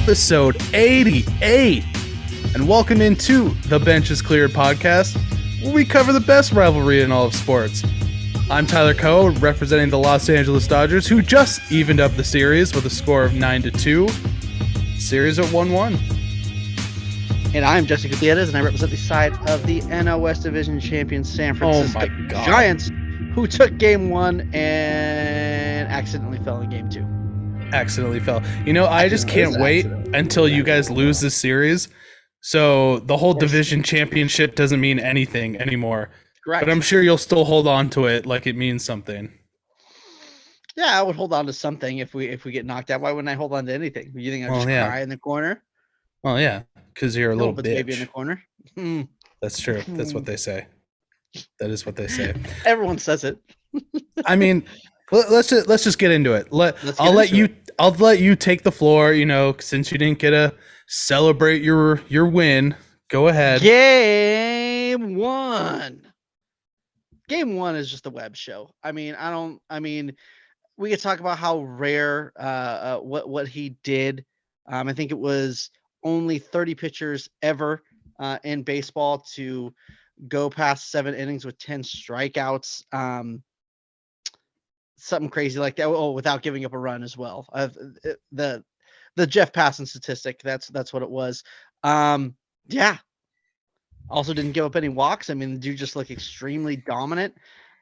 episode 88. And welcome into the Bench is Cleared podcast, where we cover the best rivalry in all of sports. I'm Tyler Coe, representing the Los Angeles Dodgers, who just evened up the series with a score of 9-2. Series at 1-1. And I'm Jesse Gutierrez, and I represent the side of the NL West Division champion San Francisco Giants, who took game one and accidentally fell in game two. Accidentally fell. You know, I just can't wait until you guys lose this series. So the whole division championship doesn't mean anything anymore. Correct. But I'm sure you'll still hold on to it like it means something. Yeah, I would hold on to something if we get knocked out. Why wouldn't I hold on to anything? You think I'd just cry in the corner? Well, yeah, because you're a little bitch. Baby in the corner. That's true. That's what they say. That is what they say. Everyone says it. I mean, let's just get into it. I'll let you take the floor. You know, since you didn't get to celebrate your win, go ahead. Game one. Game one is just a Webb show. I mean, we could talk about how rare what he did. I think it was only 30 pitchers ever in baseball to go past 7 innings with 10 strikeouts. Something crazy like that. Oh, without giving up a run as well. The Jeff Passan statistic. That's what it was. Yeah. Also didn't give up any walks. I mean, the dude just looked extremely dominant.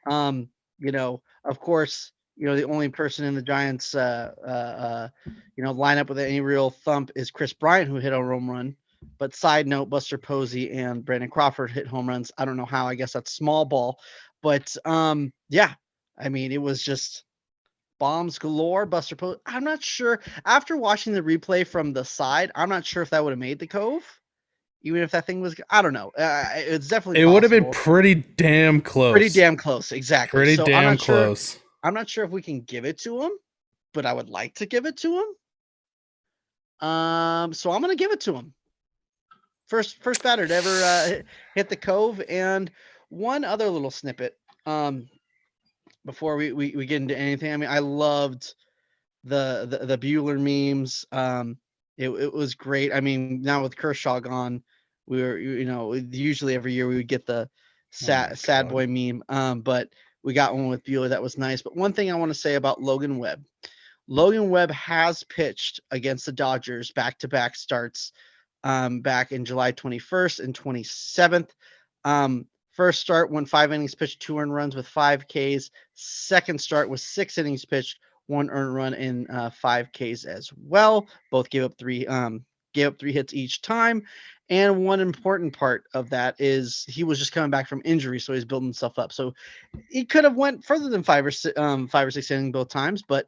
You know, of course, you know, the only person in the Giants, lineup with any real thump is Kris Bryant, who hit a home run. But side note, Buster Posey and Brandon Crawford hit home runs. I don't know how. I guess that's small ball. But, yeah, I mean, it was just bombs galore. Buster Posey. I'm not sure. After watching the replay from the side, I'm not sure if that would have made the Cove. Even if that thing was, I don't know. It's definitely It would have been pretty damn close. Pretty damn close, exactly. Pretty damn close. I'm not sure if we can give it to him, but I would like to give it to him. So I'm gonna give it to him. First batter to ever hit the Cove. And one other little snippet before we get into anything. I mean, I loved the Bueller memes. It was great. I mean, now with Kershaw gone, we were, usually every year we would get the sad boy meme. But we got one with Bueller that was nice. But one thing I want to say about Logan Webb. Logan Webb has pitched against the Dodgers back-to-back starts back in July 21st and 27th. First start, went 5 innings pitched, 2 earned runs with 5 Ks. Second start was 6 innings pitched, 1 earned run in 5 Ks as well. Both gave up 3 hits each time. And one important part of that is he was just coming back from injury, so he's building himself up. So he could have went further than 5 or 6 innings both times, but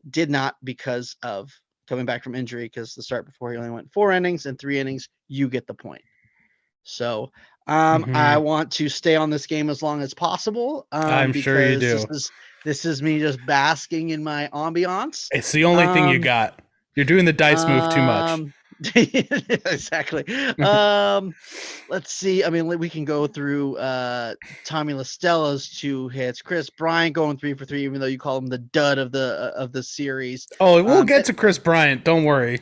did not because of coming back from injury. Because the start before he only went 4 innings and 3 innings. You get the point. So I want to stay on this game as long as possible. I'm sure you do. This is me just basking in my ambiance. It's the only thing you got. You're doing the dice move too much. Exactly. Let's see. I mean, we can go through Tommy La Stella's 2 hits. Kris Bryant going 3 for 3, even though you call him the dud of the series. Oh, we'll get to Kris Bryant. Don't worry.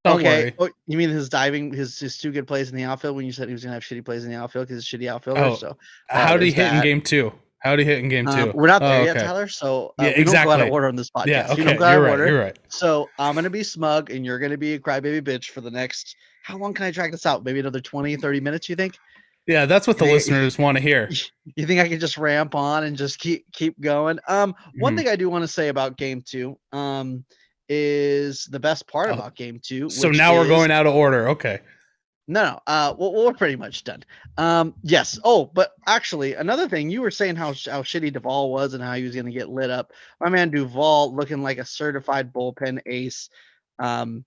Don't worry. Oh, you mean his diving, his 2 good plays in the outfield when you said he was gonna have shitty plays in the outfield because he's a shitty outfielder? Oh, so how did he hit in game 2? How did he hit in game 2? We're not there yet, Tyler. So yeah, we exactly. don't go out of order on this podcast. Yeah, okay. You're right. So I'm gonna be smug, and you're gonna be a crybaby bitch for the next. How long can I drag this out? Maybe another 20, 30 minutes. You think? Yeah, that's what the listeners want to hear. You think I can just ramp on and just keep going? One thing I do want to say about game 2, is the best part about game 2. So now we're going out of order. Okay. No. We're pretty much done. Yes. Oh, but actually, another thing, you were saying how shitty Duvall was and how he was going to get lit up. My man Duvall looking like a certified bullpen ace. Game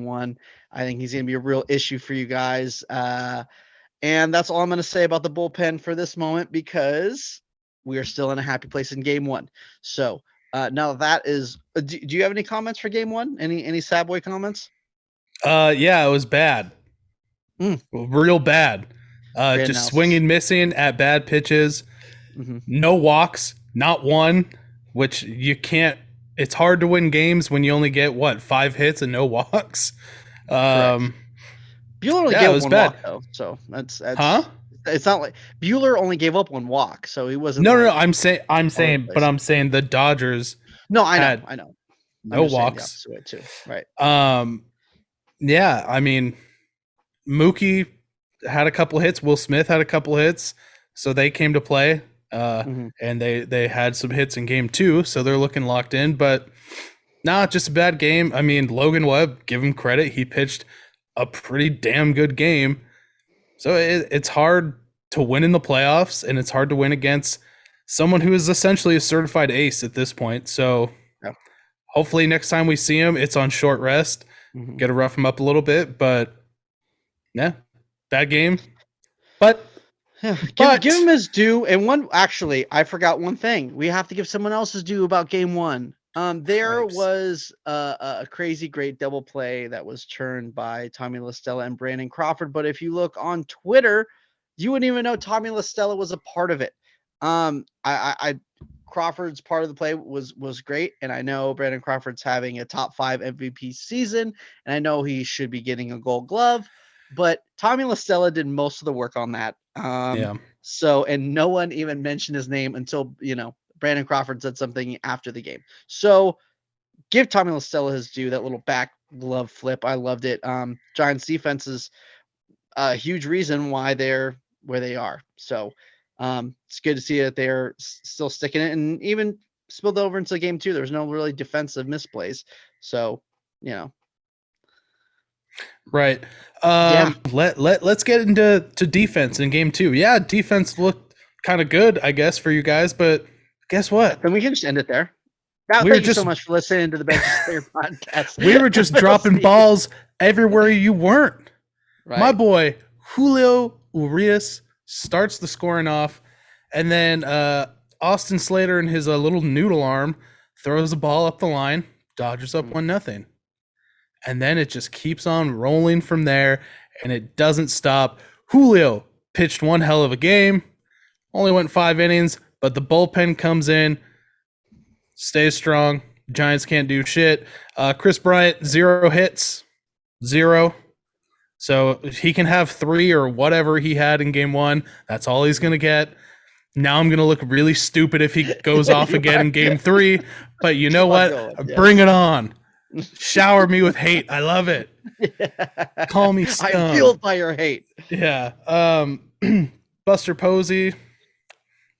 1, I think he's going to be a real issue for you guys. And that's all I'm going to say about the bullpen for this moment, because we are still in a happy place in game 1. So now that is. Do you have any comments for game 1? Any sad boy comments? Yeah, it was bad. Real bad. Just swinging, missing at bad pitches. No walks, not one, which you can't it's hard to win games when you only get 5 hits and no walks. Correct. Buehler only Yeah, gave it up was one bad. walk though, so that's Huh? it's not like Buehler only gave up one walk, so he wasn't No, like I'm saying, all over the but place. I'm saying the Dodgers No, I had know. I'm no just saying the walks. opposite way too. Right. Yeah, I mean, Mookie had a couple hits. Will Smith had a couple hits, so they came to play. And they had some hits in game 2, so they're looking locked in. But not just a bad game. I mean, Logan Webb, give him credit, he pitched a pretty damn good game. So it's hard to win in the playoffs, and it's hard to win against someone who is essentially a certified ace at this point. So hopefully next time we see him, it's on short rest. Get to rough him up a little bit, but yeah, bad game. But give him his due. And actually, I forgot one thing. We have to give someone else's due about game 1. There was a crazy great double play that was churned by Tommy La Stella and Brandon Crawford. But if you look on Twitter, you wouldn't even know Tommy La Stella was a part of it. Crawford's part of the play was great, and I know Brandon Crawford's having a top 5 MVP season, and I know he should be getting a Gold Glove. But Tommy La Stella did most of the work on that. So, and no one even mentioned his name until, Brandon Crawford said something after the game. So give Tommy La Stella his due, that little back glove flip. I loved it. Giants defense is a huge reason why they're where they are. So it's good to see that they're still sticking it, and even spilled over into game 2. There was no really defensive misplays. So, Right. Let's get into defense in game 2. Yeah, defense looked kind of good, I guess, for you guys, but guess what? Then we can just end it there. Thank you so much for listening to the Benches Clear podcast. We were just dropping balls everywhere you weren't. Right. My boy Julio Urias starts the scoring off, and then Austin Slater and his little noodle arm throws the ball up the line. Dodgers up 1-0. And then it just keeps on rolling from there, and it doesn't stop. Julio pitched one hell of a game, only went 5 innings, but the bullpen comes in, stays strong. Giants can't do shit. Kris Bryant, 0 hits, 0. So he can have 3 or whatever he had in game 1. That's all he's going to get. Now I'm going to look really stupid if he goes off again in game 3. But you know what? Bring it on. Shower me with hate. I love it. Yeah. Call me scum. I'm fueled by your hate. Yeah. Buster Posey,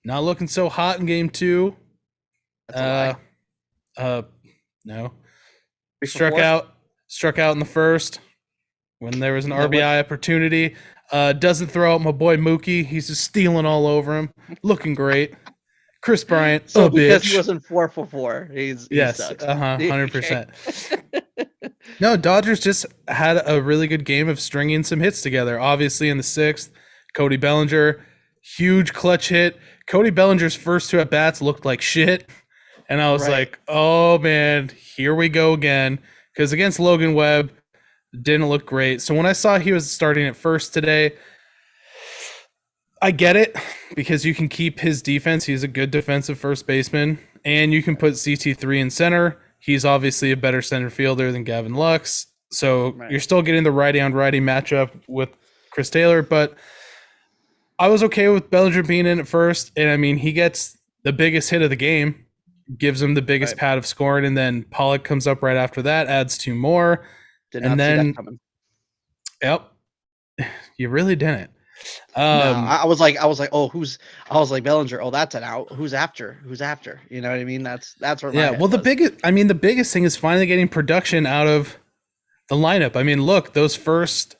not looking so hot in game 2. No. Struck out in the first when there was an RBI opportunity. Doesn't throw out my boy Mookie. He's just stealing all over him. Looking great. Kris Bryant, because bitch. He wasn't 4 for 4. He sucks. 100%. No, Dodgers just had a really good game of stringing some hits together. Obviously, in the 6th, Cody Bellinger, huge clutch hit. Cody Bellinger's first 2 at-bats looked like shit. And I was like, oh, man, here we go again. Because against Logan Webb, didn't look great. So when I saw he was starting at first today, I get it, because you can keep his defense. He's a good defensive first baseman. And you can put CT3 in center. He's obviously a better center fielder than Gavin Lux. So you're still getting the righty-on-righty matchup with Chris Taylor. But I was okay with Bellinger being in at first. And, I mean, he gets the biggest hit of the game, gives him the biggest pad of scoring, and then Pollock comes up right after that, adds 2 more. Did not see that coming. Yep. You really didn't. No, I was like, Bellinger. Oh, that's an out. Who's after? You know what I mean? That's where. Well, the biggest thing is finally getting production out of the lineup. I mean, look, those 5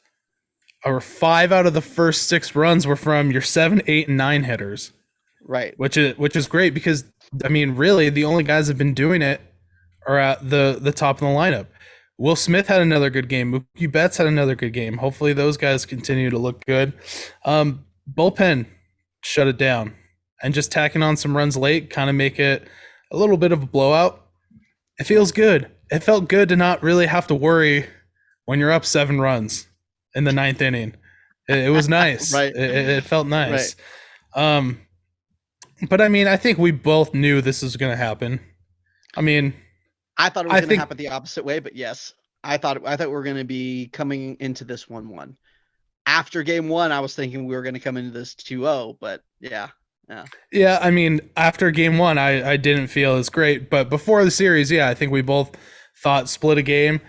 out of the first 6 runs were from your 7, 8, and 9 hitters. Right. Which is great, because I mean, really, the only guys that have been doing it are at the top of the lineup. Will Smith had another good game. Mookie Betts had another good game. Hopefully those guys continue to look good. Bullpen, shut it down. And just tacking on some runs late, kind of make it a little bit of a blowout. It feels good. It felt good to not really have to worry when you're up 7 runs in the 9th inning. It was nice. It felt nice. But I mean, I think we both knew this was going to happen. I mean, I thought it was going to happen the opposite way, but yes, I thought we were going to be coming into this 1-1. After game 1, I was thinking we were going to come into this 2-0, but yeah. Yeah, I mean, after game 1, I didn't feel as great, but before the series, yeah, I think we both thought split a game.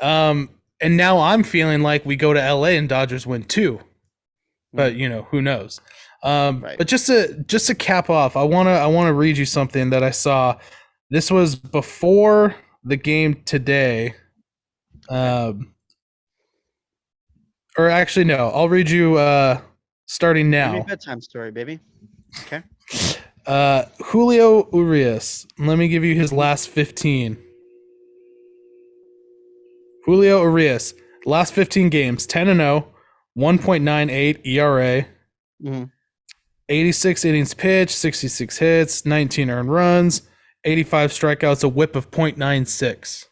And now I'm feeling like we go to LA and Dodgers win 2. But who knows? Right. But just to cap off, I wanna read you something that I saw. This was before the game today. Or actually, no. I'll read you starting now. Give me a bedtime story, baby. Okay. Julio Urias. Let me give you his last 15. Julio Urias, last 15 games, 10-0, 1.98 ERA, 86 innings pitched, 66 hits, 19 earned runs, 85 strikeouts, a whip of .96.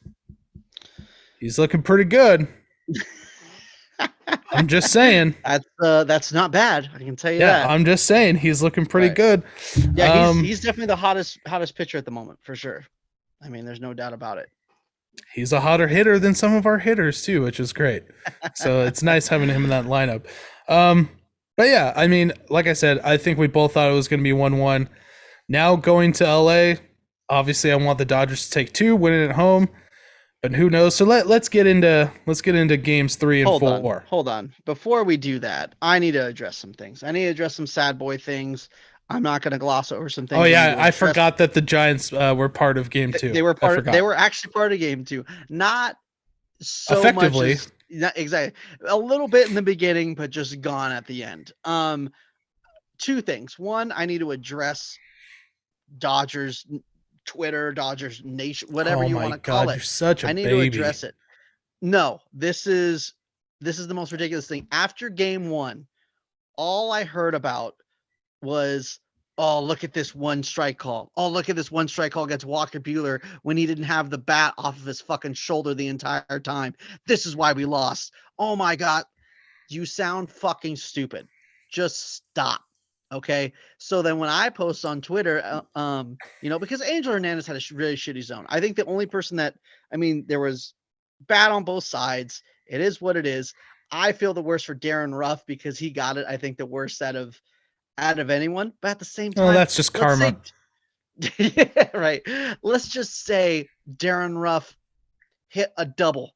He's looking pretty good. I'm just saying. That's not bad. I can tell you that. Yeah, I'm just saying he's looking pretty good. Yeah, he's definitely the hottest pitcher at the moment for sure. I mean, there's no doubt about it. He's a hotter hitter than some of our hitters too, which is great. So it's nice having him in that lineup. But yeah, I mean, like I said, I think we both thought it was going to be 1-1. Now going to LA, obviously I want the Dodgers to take 2, winning at home. But who knows? So let's get into games 3 and 4. Hold on. Before we do that, I need to address some things. I need to address some sad boy things. I'm not going to gloss over some things. Oh yeah, I forgot that the Giants were part of game 2. They were they were actually part of game 2. Not so effectively. Much not exactly. A little bit in the beginning, but just gone at the end. 2 things. One, I need to address Dodgers Twitter, Dodgers Nation, whatever you want to call it. You're such a I need baby. to address it. No, this is the most ridiculous thing. After game 1, all I heard about was, oh, look at this one strike call. Oh, look at this one strike call against Walker Buehler when he didn't have the bat off of his fucking shoulder the entire time. This is why we lost. Oh my God. You sound fucking stupid. Just stop. Okay. So then when I post on Twitter, because Angel Hernandez had a really shitty zone. I think the only person there was bad on both sides. It is what it is. I feel the worst for Darren Ruff because he got it. I think the worst out of anyone, but at the same time, that's just karma. Yeah, right. Let's just say Darren Ruff hit a double.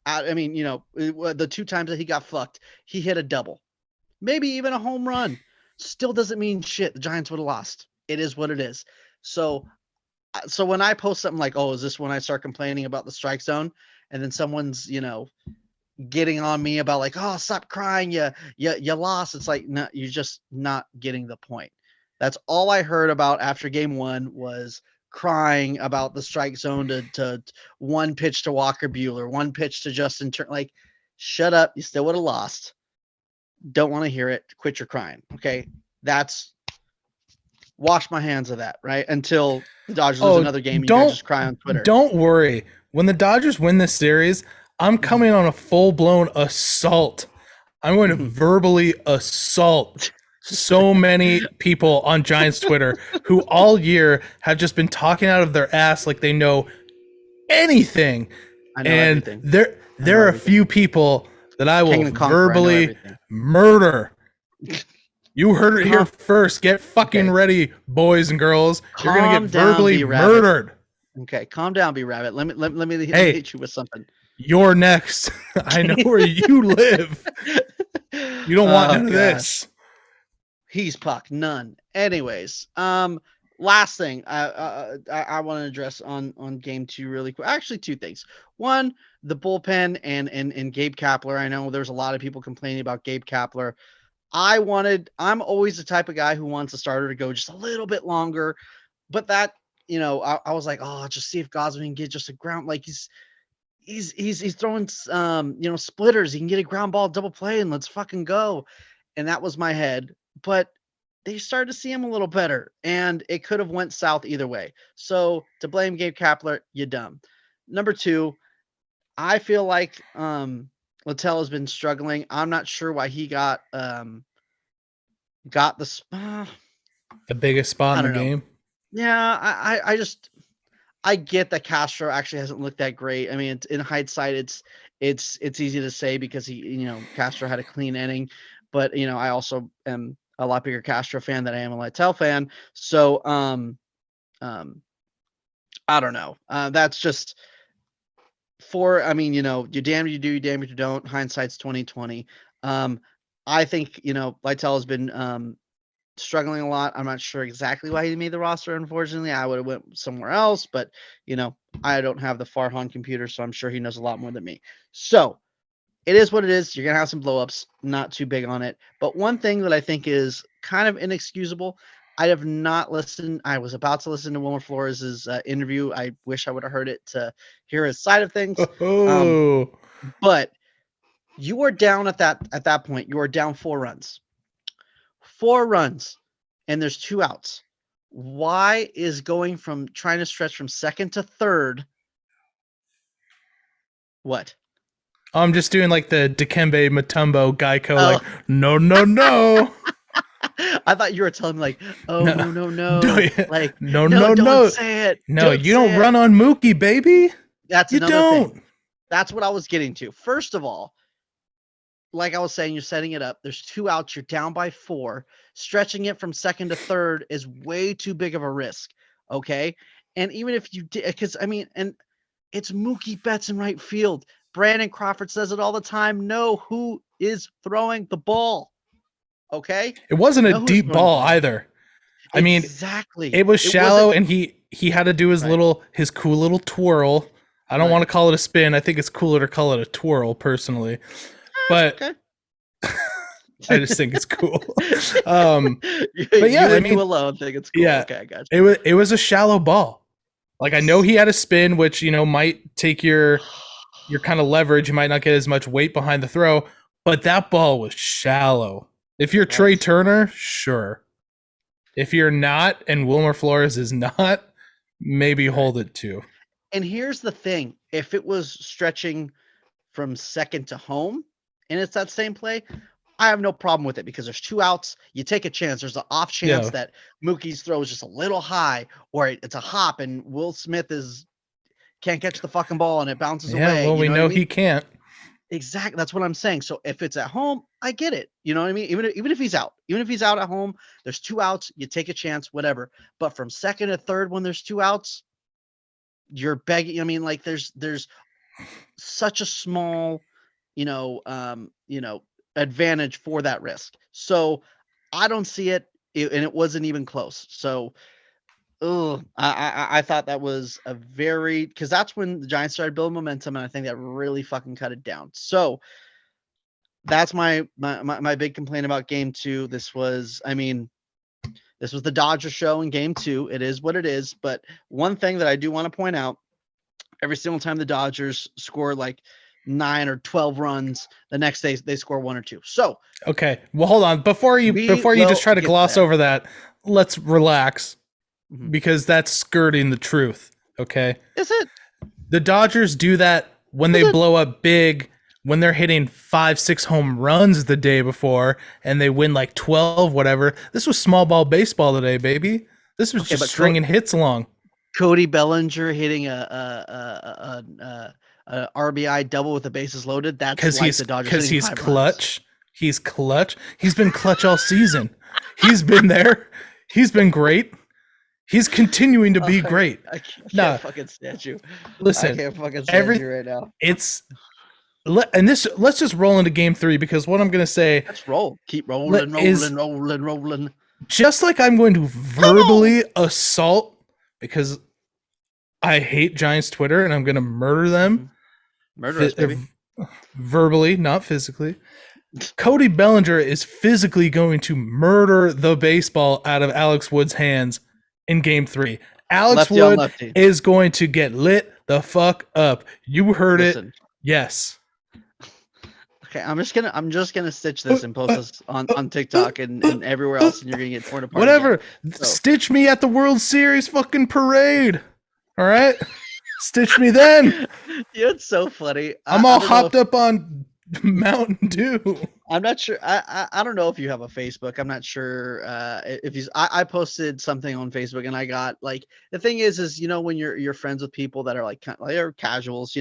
The 2 times that he got fucked, he hit a double, maybe even a home run. Still doesn't mean shit. The Giants would have lost. It is what it is. So when I post something like, oh, is this when I start complaining about the strike zone? And then someone's, getting on me about like, oh, stop crying. You lost. It's like, no, you're just not getting the point. That's all I heard about after game 1 was crying about the strike zone to 1 pitch to Walker Buehler, 1 pitch to Justin Turner. Like, shut up. You still would have lost. Don't want to hear it. Quit your crying. Okay. That's wash my hands of that, right? Until the Dodgers lose another game. You guys just cry on Twitter. Don't worry. When the Dodgers win this series, I'm coming on a full-blown assault. I'm going to verbally assault so many people on Giants Twitter who all year have just been talking out of their ass like they know anything. I know everything. There are a few people that I will verbally murder. You heard it here first. Get fucking ready, boys and girls. You're going to get verbally murdered. Okay, calm down, B-Rabbit. Let me hit you with something. You're next. I know where you live. You don't want none of this. He's Puck. None. Anyways, last thing I want to address on game 2 really quick. Actually, 2 things. One, the bullpen and Gabe Kepler. I know there's a lot of people complaining about Gabe Kepler. I'm always the type of guy who wants a starter to go just a little bit longer, but that, I was like, oh, just see if Gosman can get just a ground. Like he's throwing, splitters. He can get a ground ball double play and let's fucking go. And that was my head, but they started to see him a little better and it could have went south either way. So to blame Gabe Kepler, you dumb. Number 2, I feel like, Littell has been struggling. I'm not sure why he got the biggest spot in the game. Yeah, I get that Castro actually hasn't looked that great. I mean, in hindsight, it's easy to say because Castro had a clean inning, but I also am a lot bigger Castro fan than I am a Lytle fan. So I don't know. That's just you damn you do, you damn you don't. Hindsight's 2020. I think Lytle has been struggling a lot. I'm not sure exactly why he made the roster. Unfortunately, I would have went somewhere else, but I don't have the Farhan computer, so I'm sure he knows a lot more than me. So it is what it is. You're gonna have some blowups. Not too big on it. But one thing that I think is kind of inexcusable. I have not listened. I was about to listen to Wilmer Flores' interview. I wish I would have heard it to hear his side of things. But you are down at that point. You are down 4 runs. 4 runs, and there's 2 outs. Why is going from trying to stretch from second to third? What? I'm just doing like the Dikembe Mutombo Geico, like, no. I thought you were telling me like, no. Like, no, don't say it. No, you don't run on Mookie, baby. That's you another don't. thing. That's what I was getting to. First of all, like I was saying, you're setting it up. There's 2 outs. You're down by 4. Stretching it from second to third is way too big of a risk. Okay. And even if you did, and it's Mookie Betts in right field. Brandon Crawford says it all the time. Know who is throwing the ball. Okay. It wasn't a deep ball either. I mean, exactly. It was shallow, and he had to do his his cool little twirl. I don't want to call it a spin. I think it's cooler to call it a twirl, personally. But I just think it's cool. But yeah, I mean, you alone think it's cool. Yeah, okay, I got you. It was a shallow ball. Like, I know he had a spin, which might take your kind of leverage. You might not get as much weight behind the throw, but that ball was shallow. If you're Trey Turner, sure. If you're not, and Wilmer Flores is not, maybe hold it too. And here's the thing: if it was stretching from second to home, and it's that same play, I have no problem with it because there's 2 outs. You take a chance. There's an off chance that Mookie's throw is just a little high, or it's a hop, and Will Smith can't catch the fucking ball and it bounces away. Yeah, well, we know he can't. Exactly. That's what I'm saying. So if it's at home, I get it. You know what I mean? Even if he's out, at home, there's 2 outs, you take a chance, whatever. But from second to third, when there's 2 outs, you're begging. I mean, like there's such a small, advantage for that risk. So I don't see it, and it wasn't even close. So, I thought that was because that's when the Giants started building momentum, and I think that really fucking cut it down. So that's my big complaint about Game 2. This was the Dodger show in Game 2. It is what it is. But one thing that I do want to point out: every single time the Dodgers score like 9 or 12 runs, the next day they score 1 or 2. So okay, well, hold on before you just try to gloss over that. Let's relax. Because that's skirting the truth, okay? Is it? The Dodgers do that when they blow up big, when they're hitting 5-6 home runs the day before, and they win like 12, whatever. This was small ball baseball today, baby. This was just stringing hits along. Cody Bellinger hitting a RBI double with the bases loaded. That's the Dodgers. Because he's clutch. He's clutch. He's been clutch all season. He's been there. He's been great. He's continuing to be great. I can't fucking stand you. Listen, I can't fucking stand you right now. Let's just roll into Game 3, because what I'm going to say. Let's roll. Keep rolling. Just like I'm going to verbally assault, because I hate Giants Twitter and I'm going to murder them. Murder us, baby. Verbally, not physically. Cody Bellinger is physically going to murder the baseball out of Alex Wood's hands in Game 3. Alex Wood is going to get lit the fuck up. You heard it. Yes. Okay, I'm just gonna stitch this and post this on TikTok and everywhere else, and you're gonna get torn apart. Whatever. So. Stitch me at the World Series fucking parade. All right. Stitch me then. Yeah, it's so funny. I'm all hopped up on Mountain Dew. I'm not sure. I don't know if you have a Facebook. I'm not sure if he's. I posted something on Facebook and I got like the thing is when you're friends with people that are like they're casuals,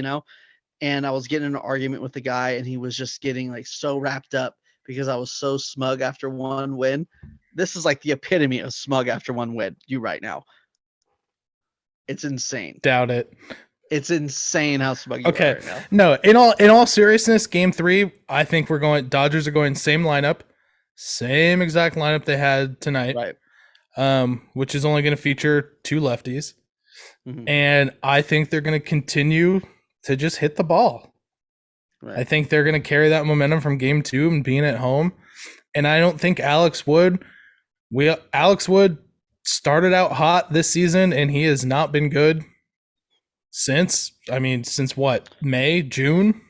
and I was getting in an argument with the guy and he was just getting like so wrapped up because I was so smug after one win. This is like the epitome of smug after one win. You right now. It's insane. Doubt it. It's insane how smug you are right now. No, in all seriousness, game 3, I think Dodgers are going same lineup, same exact lineup they had tonight. Right. Which is only going to feature 2 lefties. Mm-hmm. And I think they're going to continue to just hit the ball. Right. I think they're going to carry that momentum from game 2 and being at home. And I don't think Alex Wood started out hot this season and he has not been good since what? May, June?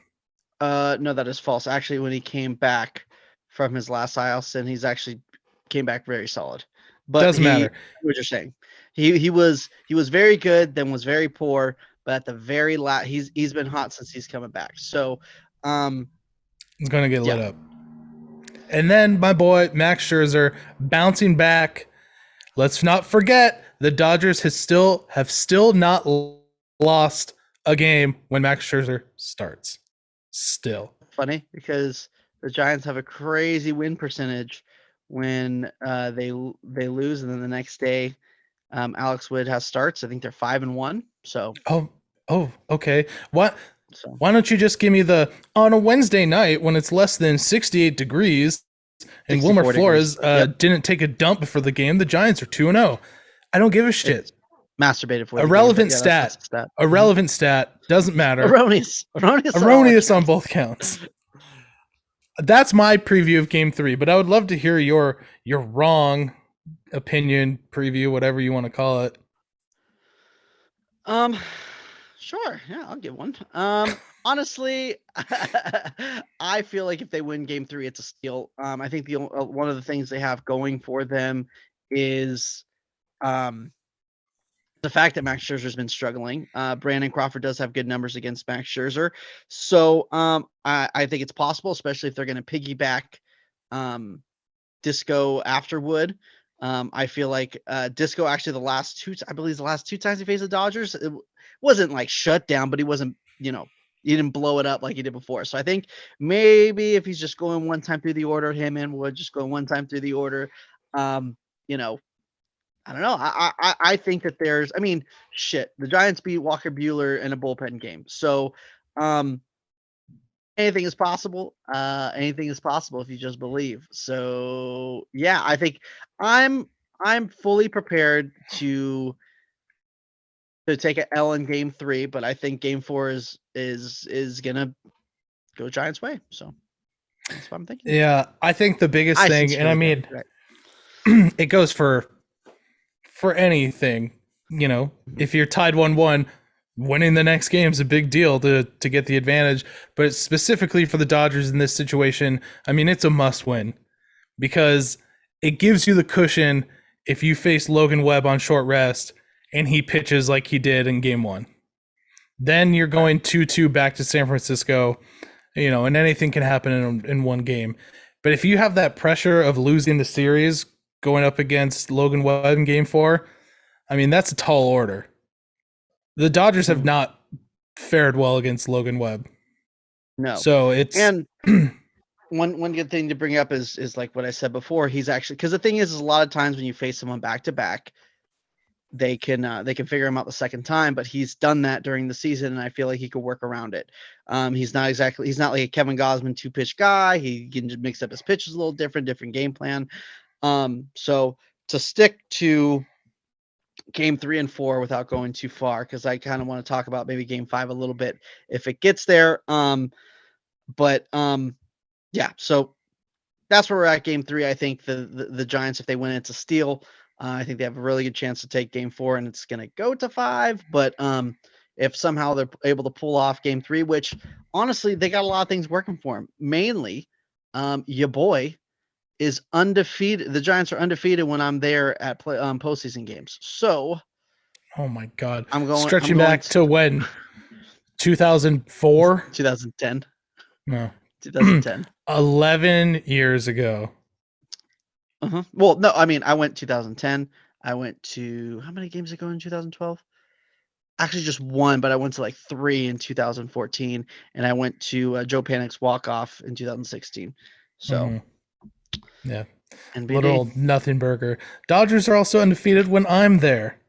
No, that is false. Actually, when he came back from his last IL stint, he's actually came back very solid. But doesn't matter what you're saying. He was very good, then was very poor, but at the very last, he's been hot since he's coming back. So, he's gonna get lit up. And then my boy Max Scherzer bouncing back. Let's not forget the Dodgers have still not lost a game when Max Scherzer starts. Still funny because the Giants have a crazy win percentage when they lose, and then the next day, Alex Wood has starts. I think they're 5-1. So okay. Why don't you just give me on a Wednesday night when it's less than 68 degrees and Wilmer Flores didn't take a dump before the game? The Giants are 2-0. I don't give a shit. It's masturbated for irrelevant stat. Irrelevant stat. Doesn't matter. Erroneous on both counts. That's my preview of game 3, but I would love to hear your wrong opinion preview, whatever you want to call it. Sure. Yeah, I'll give one. Honestly, I feel like if they win game 3, it's a steal. I think one of the things they have going for them is the fact that Max Scherzer's been struggling. Brandon Crawford does have good numbers against Max Scherzer. So I think it's possible, especially if they're going to piggyback Disco after Wood. I feel like Disco actually the last 2 times he faced the Dodgers, it wasn't like shut down, but he wasn't, he didn't blow it up like he did before. So I think maybe if he's just going one time through the order, him and Wood just going one time through the order, I don't know. I think that the Giants beat Walker Buehler in a bullpen game. So anything is possible. Anything is possible if you just believe. So yeah, I think I'm fully prepared to take an L in game 3, but I think game 4 is gonna go Giants' way. So that's what I'm thinking. Yeah, I think the biggest thing, and I mean, it goes for anything, if you're tied 1-1, winning the next game is a big deal to get the advantage. But specifically for the Dodgers in this situation, I mean, it's a must win because it gives you the cushion if you face Logan Webb on short rest and he pitches like he did in game 1. Then you're going 2-2 back to San Francisco, and anything can happen in one game. But if you have that pressure of losing the series going up against Logan Webb in game 4, I mean, that's a tall order. The Dodgers have not fared well against Logan Webb. No. So it's and one good thing to bring up is like what I said before. He's actually, because the thing is a lot of times when you face someone back to back, they can figure him out the second time, but he's done that during the season, and I feel like he could work around it. He's not like a Kevin Gausman 2-pitch guy. He can just mix up his pitches a little different game plan. So to stick to game 3 and 4 without going too far, because I kind of want to talk about maybe game 5 a little bit if it gets there. Yeah, so that's where we're at game 3. I think the Giants, if they win, it's a steal. I think they have a really good chance to take game 4 and it's going to go to 5. But if somehow they're able to pull off game 3, which honestly, they got a lot of things working for them. Mainly, your boy is undefeated. The Giants are undefeated when I'm there at postseason games. So, oh my God, I'm stretching back to when 2004, 2010. No, 2010. 11 years ago. Well, no, I mean, I went 2010. I went to how many games ago in 2012? Actually, just one, but I went to like 3 in 2014, and I went to Joe Panic's walk-off in 2016. So, yeah, NBD. Little nothing burger. Dodgers are also undefeated when I'm there.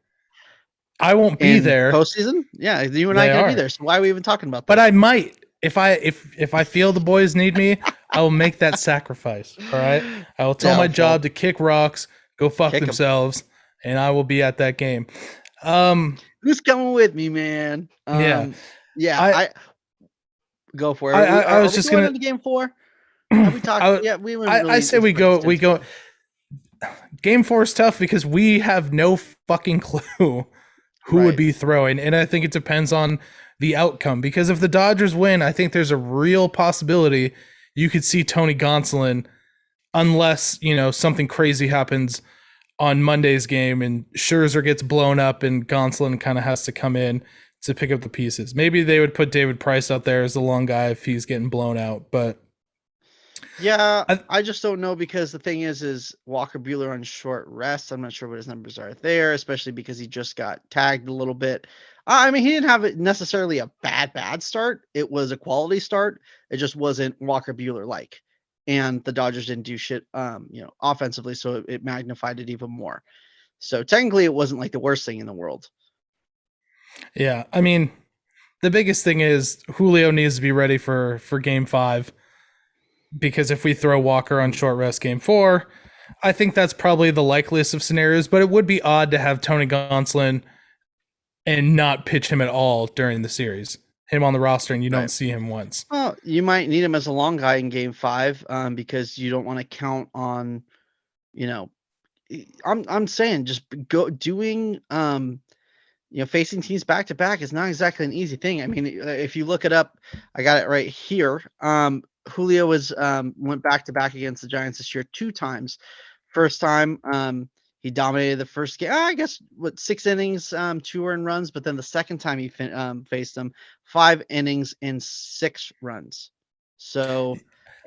I won't be there. Postseason? Yeah, you and I can't be there. So why are we even talking about that? But I might. If I feel the boys need me, I will make that sacrifice. All right. I will tell my job to kick rocks, go fuck themselves, and I will be at that game. Who's coming with me, man? I go for it. I was just going to game 4. Have we talked? We were. Really I say we go. Game 4 is tough because we have no fucking clue who would be throwing, and I think it depends on the outcome. Because if the Dodgers win, I think there's a real possibility you could see Tony Gonsolin, unless something crazy happens on Monday's game and Scherzer gets blown up and Gonsolin kind of has to come in to pick up the pieces. Maybe they would put David Price out there as the long guy if he's getting blown out, but. Yeah, I just don't know, because the thing is Walker Buehler on short rest. I'm not sure what his numbers are there, especially because he just got tagged a little bit. I mean, he didn't have necessarily a bad start. It was a quality start. It just wasn't Walker Buehler-like. And the Dodgers didn't do shit, offensively, so it magnified it even more. So technically, it wasn't like the worst thing in the world. Yeah, I mean, the biggest thing is Julio needs to be ready for Game 5. Because if we throw Walker on short rest Game 4, I think that's probably the likeliest of scenarios. But it would be odd to have Tony Gonsolin and not pitch him at all during the series. Him on the roster and you don't see him once. Well, you might need him as a long guy in Game 5, because you don't want to count on, I'm saying just go doing, facing teams back to back is not exactly an easy thing. I mean, if you look it up, I got it right here. Julio went back to back against the Giants this year 2 times. First time, he dominated the first game. I guess 6 innings, 2 earned runs. But then the second time he faced them, 5 innings and 6 runs. So,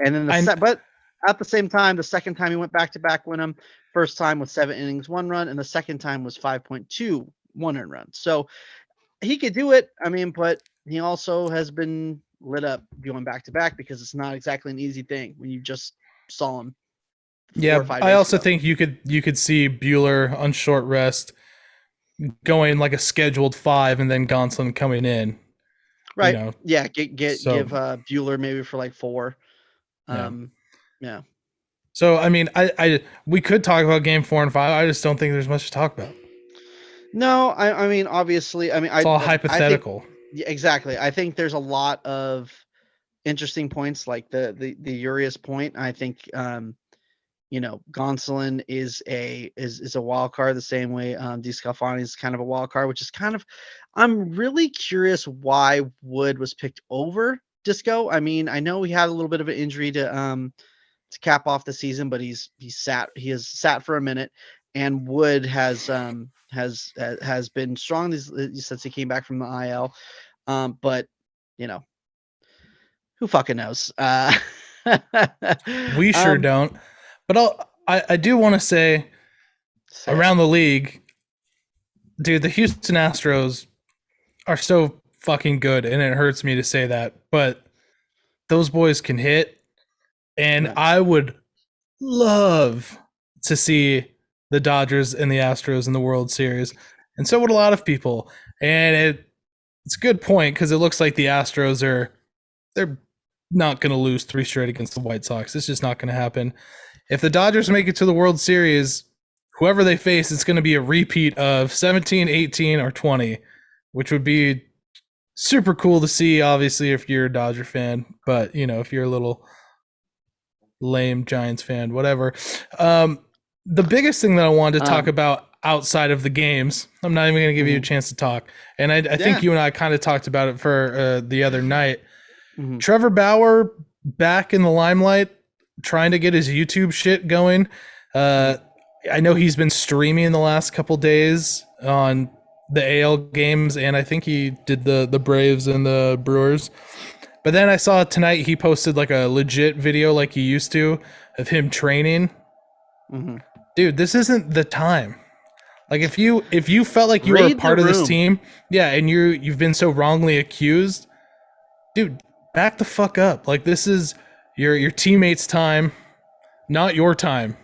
and then but at the same time, the second time he went back to back, win him. First time was 7 innings, 1 run, and the second time was 5.2 1 earned run. So he could do it. I mean, but he also has been lit up going back to back, because it's not exactly an easy thing when you just saw him. Yeah, I also think you could see Buehler on short rest going like a scheduled 5 and then Gonsolin coming in. Right. Yeah. Give Buehler maybe for like 4. Yeah. So I mean, we could talk about Game 4 and 5. I just don't think there's much to talk about. No, I mean, obviously, it's all hypothetical. Exactly. I think there's a lot of interesting points, like the Urias point. I think Gonsolin is a wild card the same way DeSclafani is kind of a wild card, which is kind of, I'm really curious why Wood was picked over Disco. I mean, I know he had a little bit of an injury to cap off the season, but he has sat for a minute, and Wood has been strong since he came back from the IL. But who fucking knows? We sure don't. But I do want to say around the league, dude, the Houston Astros are so fucking good, and it hurts me to say that, but those boys can hit, and I would love to see the Dodgers and the Astros in the World Series, and so would a lot of people. And it's a good point, because it looks like the Astros they're not going to lose 3 straight against the White Sox. It's just not going to happen. If the Dodgers make it to the World Series, whoever they face, it's going to be a repeat of 17, 18, or 20, which would be super cool to see, obviously, if you're a Dodger fan. But, if you're a little lame Giants fan, whatever. The biggest thing that I wanted to talk about outside of the games, I'm not even going to give you a chance to talk. And I think you and I kind of talked about it for the other night. Mm-hmm. Trevor Bauer back in the limelight, trying to get his YouTube shit going. I know he's been streaming the last couple days on the AL games, and I think he did the Braves and the Brewers. But then I saw tonight he posted like a legit video like he used to of him training. Mm-hmm. Dude, this isn't the time. Like if you felt like you were a Read the part of this room. team, yeah, and you've been so wrongly accused, dude, back the fuck up. Like this is your teammates' time, not your time.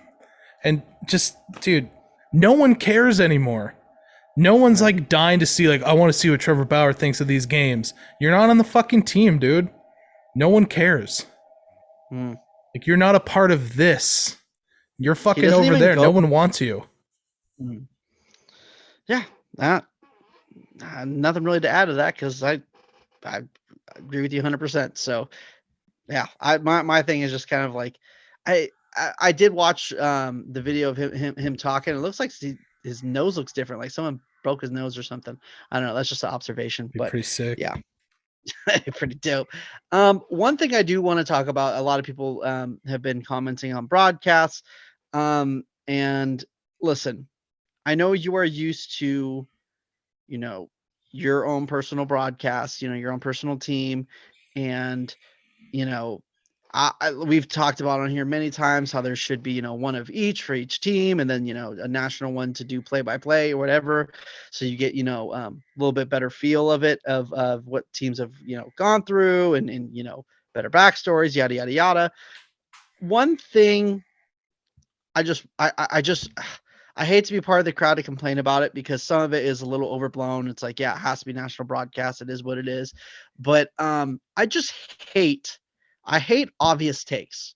And just, dude, no one cares anymore. No one's like dying to see, like, I want to see what Trevor Bauer thinks of these games. You're not on the fucking team, dude. No one cares. Like, you're not a part of this. You're fucking over there. No one wants you. Yeah, nothing really to add to that because I agree with you 100%. So, yeah, my thing is just kind of like, I did watch the video of him talking. It looks like his nose looks different, like someone broke his nose or something. I don't know. That's just an observation, but pretty sick. Yeah, pretty dope. One thing I do want to talk about, a lot of people have been commenting on broadcasts. And listen, I know you are used to, your own personal broadcast, your own personal team. And, we've talked about on here many times how there should be, one of each for each team, and then, a national one to do play-by-play or whatever. So you get, a little bit better feel of it, of what teams have, gone through and, better backstories, yada, yada, yada. One thing I hate to be part of the crowd to complain about it because some of it is a little overblown. It's like, yeah, it has to be national broadcast. It is what it is. But I just hate obvious takes,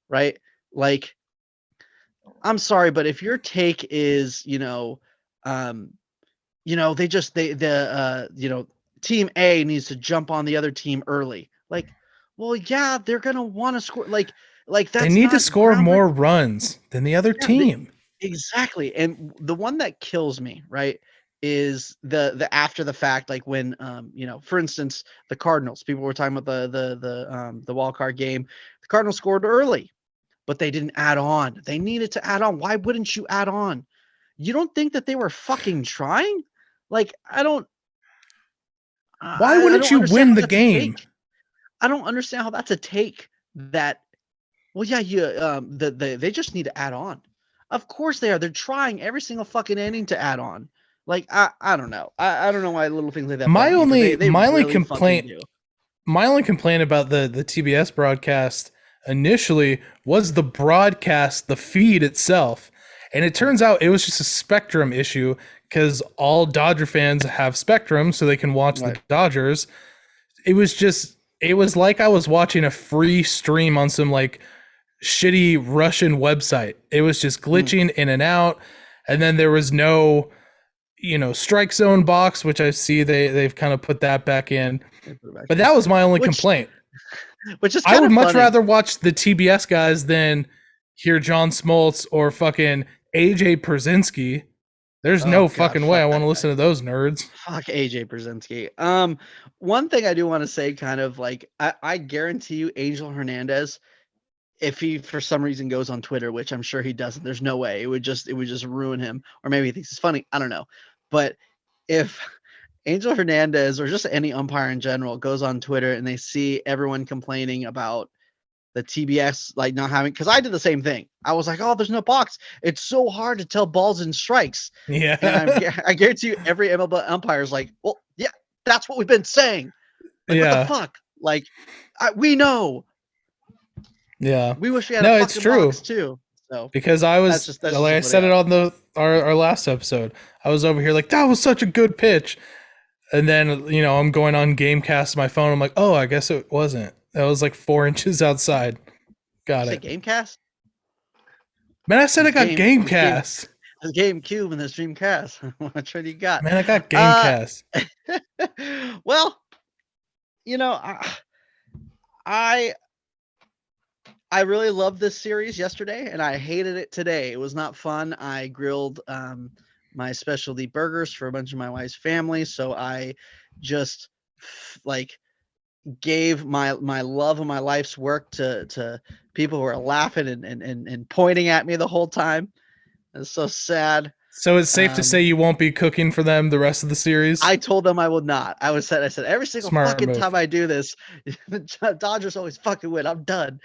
right? Like, I'm sorry, but if your take is, team A needs to jump on the other team early. Like, well, yeah, they're gonna want to score. Like that's they need to score more runs than the other team. Exactly. And the one that kills me, right, is the after the fact, like when for instance, the Cardinals, people were talking about the wild card game. The Cardinals scored early, but they didn't add on. They needed to add on. Why wouldn't you add on? You don't think that they were fucking trying? Like, I don't. Why wouldn't you win the game? I don't understand how that's a take that. Well, yeah, they just need to add on. Of course they are. They're trying every single fucking inning to add on. Like, I don't know. I don't know why little things like that. My only complaint about the TBS broadcast initially was the broadcast, the feed itself. And it turns out it was just a Spectrum issue because all Dodger fans have Spectrum so they can watch the Dodgers. It was like I was watching a free stream on some like shitty Russian website. It was just glitching in and out. And then there was no, strike zone box, which I see they've kind of put that back in. But that was my only complaint. Which is I would much rather watch the TBS guys than hear John Smoltz or fucking AJ Pierzynski. There's no fucking way I want to listen to those nerds. Fuck AJ Pierzynski. One thing I do want to say, kind of like, I guarantee you, Angel Hernandez, if he for some reason goes on Twitter, which I'm sure he doesn't, there's no way, it would just ruin him. Or maybe he thinks it's funny. I don't know. But if Angel Hernandez or just any umpire in general goes on Twitter and they see everyone complaining about the TBS, like not having, because I did the same thing. I was like, oh, there's no box. It's so hard to tell balls and strikes. Yeah. And I guarantee you every MLB umpire is like, well, yeah, that's what we've been saying. Like, what the fuck? Like, we know. Yeah. We wish we had a fucking box too. So because I was like I said it on our last episode. I was over here like, that was such a good pitch. And then, I'm going on Gamecast on my phone. I'm like, oh, I guess it wasn't. That was like 4 inches outside. Got it. Gamecast? Man, I said I got Gamecast. There's GameCube and there's Dreamcast. Which one you got? Man, I got Gamecast. Well, I really loved this series yesterday, and I hated it today. It was not fun. I grilled my specialty burgers for a bunch of my wife's family, so I just gave my love of my life's work to people who are laughing and pointing at me the whole time. It's so sad. So it's safe to say you won't be cooking for them the rest of the series? I told them I will not. I said every single fucking time I do this, the Dodgers always fucking win. I'm done.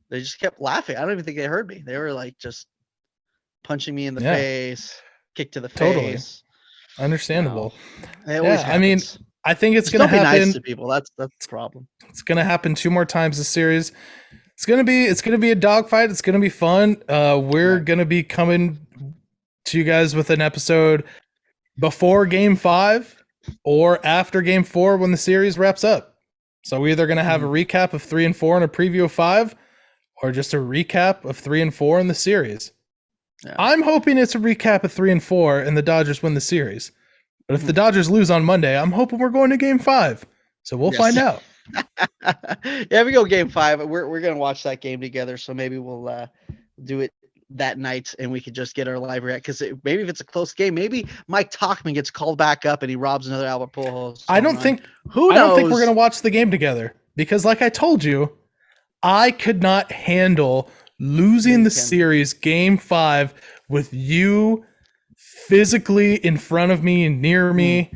They just kept laughing. I don't even think they heard me. They were like just punching me in the face, kick to the face. Understandable. It always happens. I mean, I think it's going to happen. Be nice to people. That's the problem. It's going to happen 2 more times this series. It's going to be a dogfight. It's going to be fun. We're going to be coming to you guys with an episode before Game 5 or after Game 4 when the series wraps up. So we're either going to have a recap of 3 and 4 and a preview of 5, or just a recap of 3 and 4 in the series. Yeah. I'm hoping it's a recap of 3 and 4 and the Dodgers win the series. But if the Dodgers lose on Monday, I'm hoping we're going to Game 5. So we'll find out. We go Game 5. We're going to watch that game together. So maybe we'll do it that night and we could just get our live react. Because maybe if it's a close game, maybe Mike Tauchman gets called back up and he robs another Albert Pujols. I don't think we're going to watch the game together. Because like I told you, I could not handle losing the series Game 5 with you physically in front of me and near me.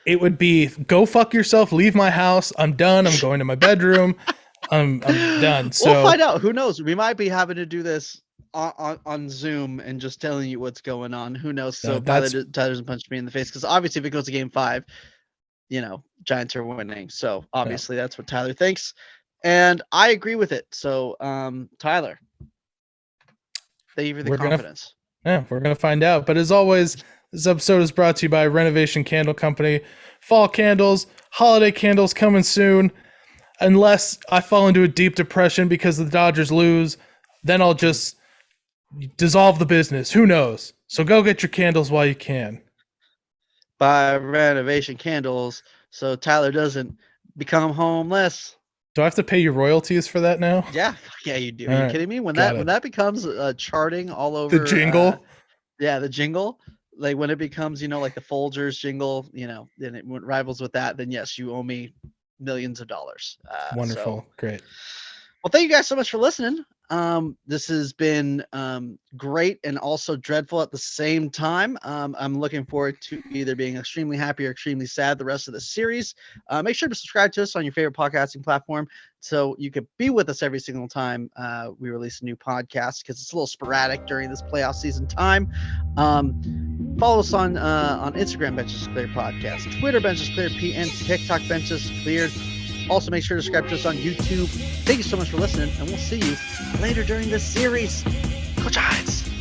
It would be go fuck yourself, leave my house. I'm done. I'm going to my bedroom. I'm done. So we'll find out. Who knows? We might be having to do this on Zoom and just telling you what's going on. Who knows? So Tyler doesn't punch me in the face, because obviously if it goes to Game 5, Giants are winning. So obviously that's what Tyler thinks. And I agree with it. So, Tyler, thank you for the confidence. We're going to find out. But as always, this episode is brought to you by Renovation Candle Company. Fall candles, holiday candles coming soon. Unless I fall into a deep depression because the Dodgers lose, then I'll just dissolve the business. Who knows? So go get your candles while you can. Buy Renovation Candles so Tyler doesn't become homeless. Do I have to pay you royalties for that now? Yeah, you do. Are you kidding me? When that becomes charting all over the jingle, the jingle, like when it becomes like the Folgers jingle, then it rivals with that. Then yes, you owe me millions of dollars. Wonderful, great. Well, thank you guys so much for listening. This has been great and also dreadful at the same time. I'm looking forward to either being extremely happy or extremely sad the rest of the series. Make sure to subscribe to us on your favorite podcasting platform so you could be with us every single time we release a new podcast, because it's a little sporadic during this playoff season time. Follow us on Instagram, Benches Clear Podcast, Twitter, Benches Clear P, and TikTok, Benches Cleared. Also, make sure to subscribe to us on YouTube. Thank you so much for listening, and we'll see you later during this series. Go Giants!